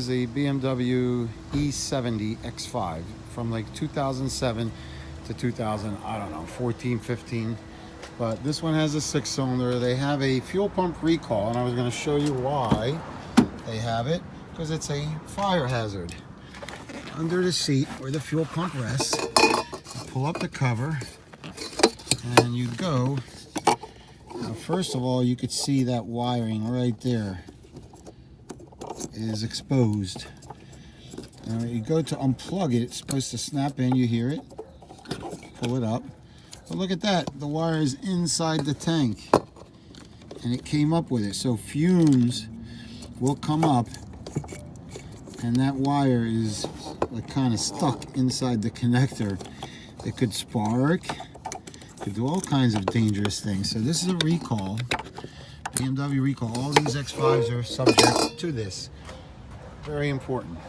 is a BMW E70 X5 from like 2007 to 2000, I don't know, 14, 15. But this one has a 6-cylinder. They have a fuel pump recall, and I was going to show you why they have it, because it's a fire hazard. Under the seat where the fuel pump rests, you pull up the cover and you go. Now, first of all, you could see that wiring right there is exposed. Now you go to unplug it, it's supposed to snap in, you hear it, pull it up. But look at that, the wire is inside the tank and it came up with it. So fumes will come up and that wire is like kind of stuck inside the connector. It could spark, could do all kinds of dangerous things. So this is a recall, BMW recall. All these X5s are subject to this. Very important.